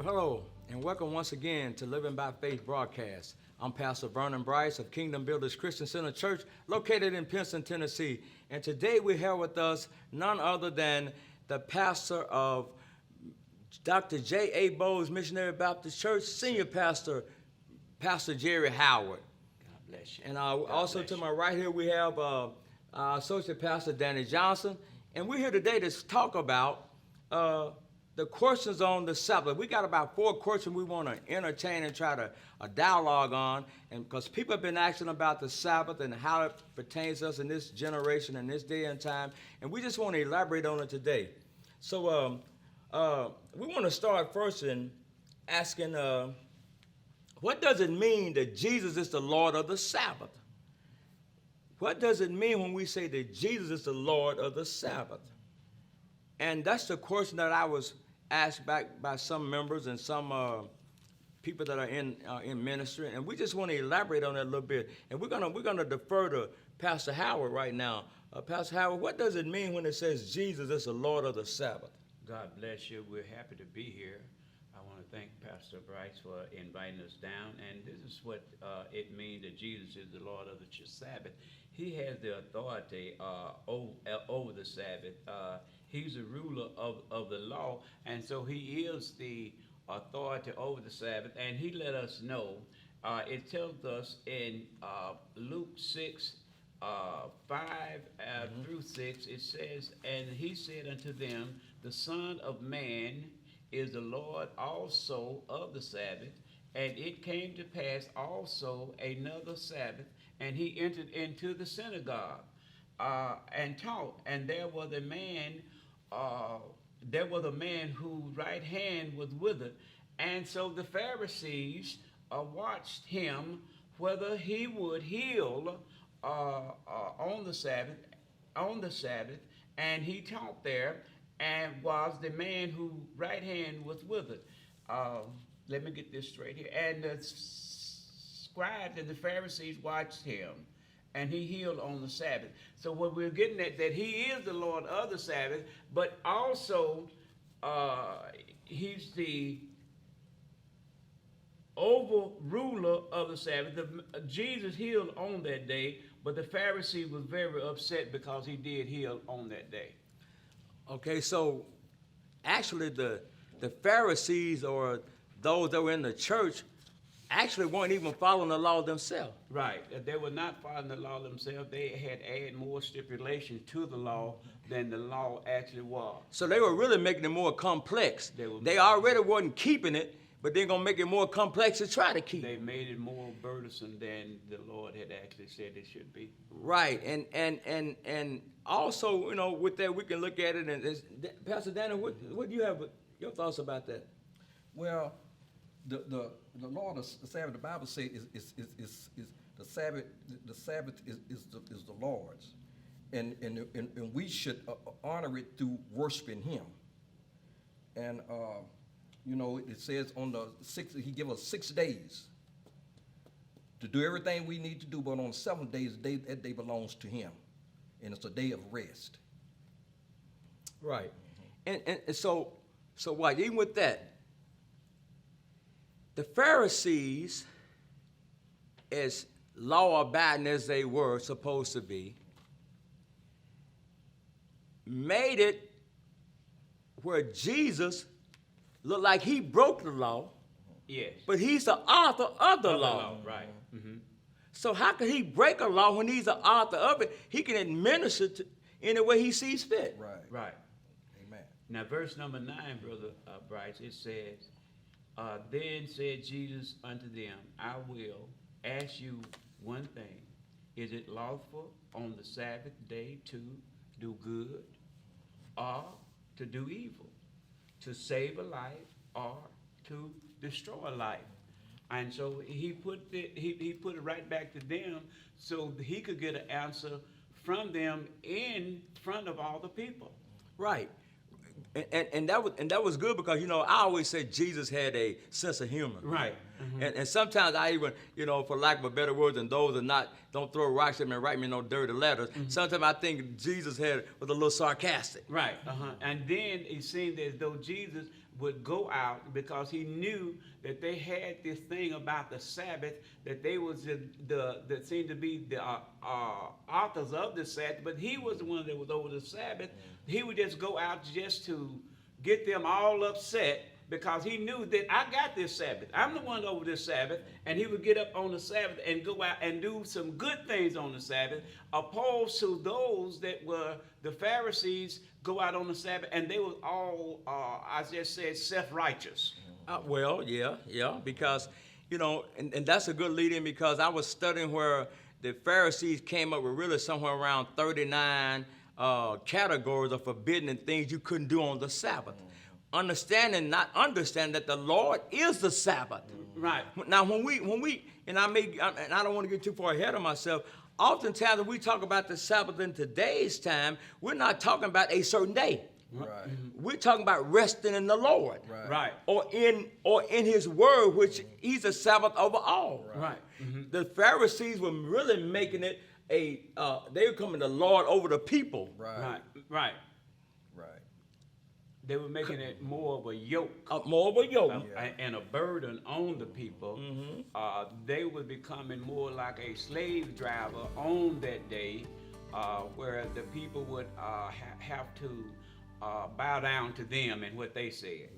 Hello, and welcome once again to Living by Faith broadcast. I'm Pastor Vernon Brice of Kingdom Builders Christian Center Church, located in Pinson, Tennessee. And today we have with us none other than the pastor of Dr. J.A. Bowles Missionary Baptist Church, Senior Pastor, Pastor Jerry Howard. God bless you. And also to my right here we have our Associate Pastor Danny Johnson. And we're here today to talk about the questions on the Sabbath. We got about 4 questions we want to entertain and try to dialogue on, and because people have been asking about the Sabbath and how it pertains to us in this generation and this day and time, and we just want to elaborate on it today. So we want to start first in asking, what does it mean that Jesus is the Lord of the Sabbath? What does it mean when we say that Jesus is the Lord of the Sabbath? And that's the question that I was asked back by some members and some people that are in ministry, and we just want to elaborate on that a little bit. And we're gonna defer to Pastor Howard right now. Pastor Howard, what does it mean when it says Jesus is the Lord of the Sabbath? God bless you. We're happy to be here. I want to thank Pastor Brice for inviting us down. And this is what it means that Jesus is the Lord of the Sabbath. He has the authority over the Sabbath. He's the ruler of the law, and so he is the authority over the Sabbath. And he let us know. It tells us in Luke 6, 5 through 6, it says, "And he said unto them, the Son of Man is the Lord also of the Sabbath. And it came to pass also another Sabbath, and he entered into the synagogue and taught. And there was a man whose right hand was withered. And so the Pharisees watched him whether he would heal on the Sabbath, and he taught there, and was the man whose right hand was withered." Let me get this straight here. And the scribes and the Pharisees watched him, and he healed on the Sabbath. So what we're getting at, that he is the Lord of the Sabbath, but also he's the over-ruler of the Sabbath. Jesus healed on that day, but the Pharisee was very upset because he did heal on that day. Okay, so actually the Pharisees, or those that were in the church, actually weren't even following the law themselves. Right. They were not following the law themselves. They had added more stipulation to the law than the law actually was. So they were really making it more complex. They already wasn't keeping it, but they're going to make it more complex to try to keep. They made it more burdensome than the Lord had actually said it should be. Right. And also, you know, with that, we can look at it. And Pastor Danny, what do you have your thoughts about that? Well, the Lord of the Sabbath, the Bible says is the Sabbath. The Sabbath is the Lord's, and we should honor it through worshiping Him. And you know, it says on the 6th, He give us 6 days to do everything we need to do, but on the 7th day, that day belongs to Him, and it's a day of rest. Right. And so what? Even with that, the Pharisees, as law-abiding as they were supposed to be, made it where Jesus looked like he broke the law. Yes. But he's the author of the law. Right. Mm-hmm. So how can he break a law when he's the author of it? He can administer it any way he sees fit. Right. Right. Amen. Now, verse number 9, Brother Brice, it says, "Then said Jesus unto them, I will ask you one thing. Is it lawful on the Sabbath day to do good or to do evil, to save a life or to destroy a life?" And so he put it right back to them so that he could get an answer from them in front of all the people. Right. And that was good because, you know, I always said Jesus had a sense of humor. Right. And sometimes I even, for lack of a better word, than those that don't throw rocks at me and write me no dirty letters. Sometimes I think Jesus was a little sarcastic. Right. And then it seemed as though Jesus would go out because he knew that they had this thing about the Sabbath, that they was that seemed to be the authors of the Sabbath, but he was the one that was over the Sabbath. He would just go out just to get them all upset because he knew that I got this Sabbath. I'm the one over this Sabbath, and he would get up on the Sabbath and go out and do some good things on the Sabbath, opposed to those that were the Pharisees go out on the Sabbath, and they were all, I just said, self-righteous. Well, yeah, because, and that's a good lead-in because I was studying where the Pharisees came up with really somewhere around 39 categories of forbidden things you couldn't do on the Sabbath. Not understanding that the Lord is the Sabbath. Right. Now, when we, and I don't want to get too far ahead of myself. Oftentimes, when we talk about the Sabbath in today's time, we're not talking about a certain day. Right. We're talking about resting in the Lord. Right. Or in His Word, which He's the Sabbath over all. Right. The Pharisees were really making it they were coming the Lord over the people. Right. Right. They were making it more of a yoke. More of a yoke. And a burden on the people. They were becoming more like a slave driver on that day, where the people would have to bow down to them and what they said.